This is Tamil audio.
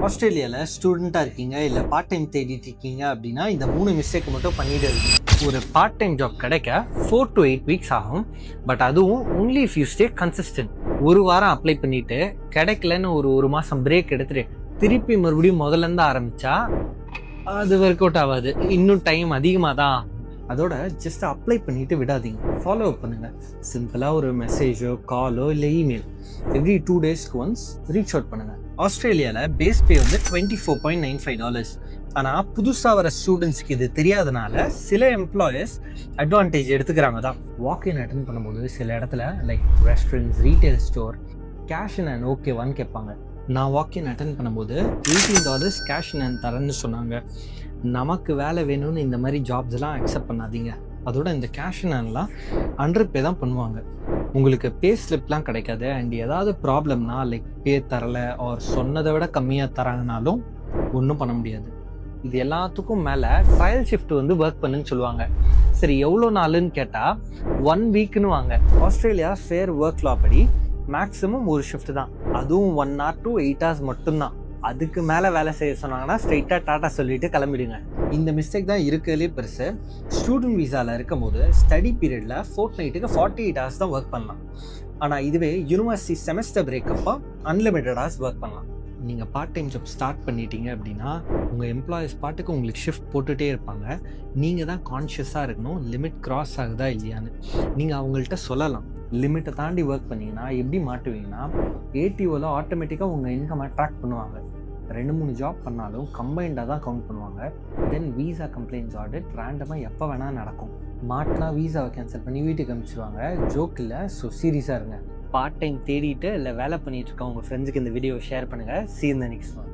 ஆஸ்திரேலியாவில் ஸ்டூடெண்ட்டாக இருக்கீங்க இல்லை பார்ட் டைம் தேடிட்டு இருக்கீங்க அப்படின்னா இந்த 3 மிஸ்டேக் மட்டும் பண்ணிடுது. ஒரு பார்ட் டைம் ஜாப் கிடைக்க 4 to 8 வீக்ஸ் ஆகும். பட் அதுவும் only if you stay consistent. ஒரு வாரம் அப்ளை பண்ணிவிட்டு கிடைக்கலன்னு ஒரு மாதம் பிரேக் எடுத்துட்டு திருப்பி மறுபடியும் முதல்லேருந்து ஆரம்பித்தா அது ஒர்க் அவுட் ஆகாது. இன்னும் டைம் அதிகமாக தான். அதோட ஜஸ்ட் அப்ளை பண்ணிவிட்டு விடாதீங்க, ஃபாலோ அப் பண்ணுங்கள். சிம்பிளாக ஒரு மெசேஜோ காலோ இல்லை இமெயில் எவ்ரி 2 டேஸ்க்கு ஒன்ஸ் ரீச் அவுட் பண்ணுங்கள். ஆஸ்திரேலியாவில் பேஸ் பே வந்து $24.95. ஆனால் புதுசாக வர ஸ்டூடெண்ட்ஸ்க்கு இது தெரியாதனால சில எம்ப்ளாயர்ஸ் அட்வான்டேஜ் எடுத்துக்கிறாங்க தான். வாக்இன் அட்டென்ட் பண்ணும்போது சில இடத்துல like restaurants, retail store cash in hand ஓகேவான்னு கேட்பாங்க. நான் வாக்இன் அட்டென்ட் பண்ணும்போது $18 கேஷ் இன் ஹேண்ட் தரேன்னு சொன்னாங்க. நமக்கு வேலை வேணும்னு இந்த மாதிரி ஜாப்ஸ்லாம் அக்செப்ட் பண்ணாதீங்க. அதோட இந்த கேஷ் இன் ஹேண்ட்லாம் 100 பே தான் பண்ணுவாங்க. உங்களுக்கு பே ஸ்லிப்லாம் கிடைக்காது. அண்ட் ஏதாவது ப்ராப்ளம்னா லைக் பே தரலை ஆர் சொன்னதை விட கம்மியாக தராங்கனாலும் ஒன்றும் பண்ண முடியாது. இது எல்லாத்துக்கும் மேலே ட்ரையல் ஷிஃப்ட் வந்து ஒர்க் பண்ணுன்னு சொல்லுவாங்க. சரி, எவ்வளோ நாளுன்னு கேட்டால் 1 வீக்குன்னு வாங்க. ஆஸ்திரேலியா ஃபேர் ஒர்க் லா படி மேக்ஸிமம் ஒரு ஷிஃப்ட் தான், அதுவும் 1 hour to 8 hours மட்டும்தான். அதுக்கு மேலே வேலை செய்ய சொன்னாங்கன்னா ஸ்ட்ரைட்டாக டாட்டா சொல்லிட்டு கிளம்பிடுங்க. இந்த மிஸ்டேக் தான் இருக்கிறதுலே பெருசு. ஸ்டூடெண்ட் விசாவில் இருக்கும் போது ஸ்டடி பீரியடில் ஃபோர்ட்நைட்டுக்கு 48 hours தான் ஒர்க் பண்ணலாம். ஆனால் இதுவே யூனிவர்சிட்டி செமஸ்டர் பிரேக்கப்போ அன்லிமிட்டட் ஹவர்ஸ் ஒர்க் பண்ணலாம். நீங்கள் பார்ட் டைம் ஜாப் ஸ்டார்ட் பண்ணிட்டீங்க அப்படின்னா உங்கள் எம்ப்ளாயீஸ் பாட்டுக்கு உங்களுக்கு ஷிஃப்ட் போட்டுகிட்டே இருப்பாங்க. நீங்கள் தான் கான்ஷியஸாக இருக்கணும் லிமிட் கிராஸ் ஆகுதா இல்லையான்னு. நீங்கள் அவங்கள்ட்ட சொல்லலாம். லிமிட்டை தாண்டி ஒர்க் பண்ணிங்கன்னா எப்படி மாட்டுவீங்கன்னா ஏடிஓவில் ஆட்டோமேட்டிக்காக உங்கள் இன்கம் ட்ராக் பண்ணுவாங்க. 2-3 ஜாப் பண்ணாலும் கம்பைண்டாக தான் கவுண்ட் பண்ணுவாங்க. தென் வீசா கம்ப்ளைண்ட்ஸ் ஆடிட் ரேண்டமாக எப்போ வேணால் நடக்கும். மாட்டினா வீசாவை கேன்சல் பண்ணி வீட்டுக்கு அனுப்பிச்சிடுவாங்க. ஜோக் இல்லை, ஸோ சீரியஸாக இருங்க. பார்ட் டைம் தேடிட்டு இல்லை வேலை பண்ணிகிட்டு இருக்க உங்கள் ஃப்ரெண்ட்ஸுக்கு இந்த வீடியோ ஷேர் பண்ணுங்கள். See you in the next one.